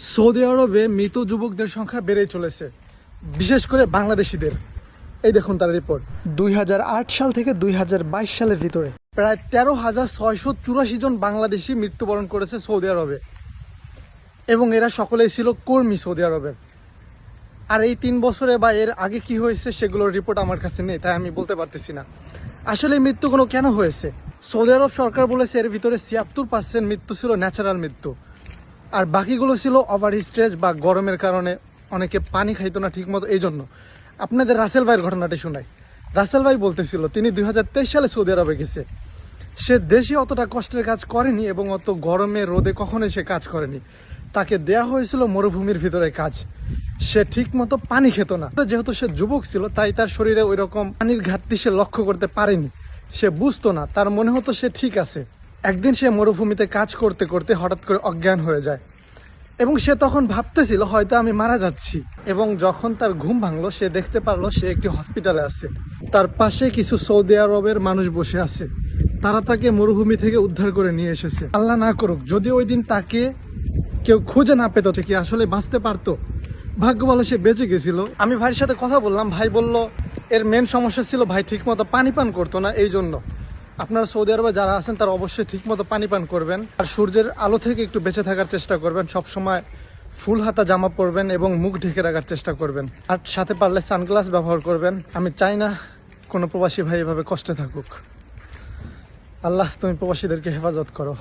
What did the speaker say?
Saudi আরবে মৃত যুবকদের সংখ্যা বেড়েই চলেছে, বিশেষ করে বাংলাদেশিদের। এই দেখুন তার রিপোর্ট, 2008 সাল থেকে 2022 সালের ভিতরে প্রায় 13,684 জন বাংলাদেশি মৃত্যুবরণ করেছে সৌদি আরবে, এবং এরা সকলেই ছিল কর্মী সৌদি আরবের। আর এই 3 বছরে বা এর আগে কি হয়েছে সেগুলোর রিপোর্ট আমার কাছে নেই, তাই আমি বলতে পারতেছি না আসলে এই মৃত্যুগুলো কেন হয়েছে। সৌদি আরব সরকার বলেছে এর ভিতরে 76% মৃত্যু ছিল ন্যাচারাল মৃত্যু, আর বাকিগুলো ছিল ওভার স্ট্রেস বা গরমের কারণে অনেকে পানি খাইতো না ঠিক মতো। এই জন্য আপনাদের রাসেল ভাইয়ের ঘটনাটি শোনাই। রাসেল ভাই বলতেছিল তিনি 2023 সালে সৌদি আরবে গেছে। সে দেশে অতটা কষ্টের কাজ করেনি এবং অত গরমে রোদে কখনোই সে কাজ করেনি। তাকে দেয়া হয়েছিল মরুভূমির ভিতরে কাজ। সে ঠিক মতো পানি খেত না, যেহেতু সে যুবক ছিল তাই তার শরীরে ওই রকম পানির ঘাটতি সে লক্ষ্য করতে পারেনি। সে বুঝতো না, তার মনে হতো সে ঠিক আছে। একদিন সে মরুভূমিতে কাজ করতে করতে হঠাৎ করে অজ্ঞান হয়ে যায় এবং সে তখন ভাবতেছিল হয়তো আমি মারা যাচ্ছি। এবং যখন তার ঘুম ভাঙলো সে দেখতে পারলো সে একটি হসপিটালে আছে, তার পাশে কিছু সৌদি আরবের মানুষ বসে আছে। তারা তাকে মরুভূমি থেকে উদ্ধার করে নিয়ে এসেছে। আল্লাহ না করুক যদি ওই দিন তাকে কেউ খুঁজে না পেত থেকে আসলে বাঁচতে পারতো। ভাগ্য ভালো সে বেঁচে গেছিল। আমি ভাইয়ের সাথে কথা বললাম, ভাই বলল এর মেন সমস্যা ছিল ভাই ঠিক মতো পানি পান করতো না। এই জন্য আপনারা সৌদি আরবে যারা আছেন তারা অবশ্যই ঠিক মতো পানি পান করবেন, আর সূর্যের আলো থেকে একটু বেঁচে থাকার চেষ্টা করবেন। সবসময় ফুল হাতা জামা পরবেন এবং মুখ ঢেকে রাখার চেষ্টা করবেন, আর সাথে পারলে সানগ্লাস ব্যবহার করবেন। আমি চাই না কোনো প্রবাসী ভাই এভাবে কষ্টে থাকুক। আল্লাহ তুমি প্রবাসীদেরকে হেফাজত করো।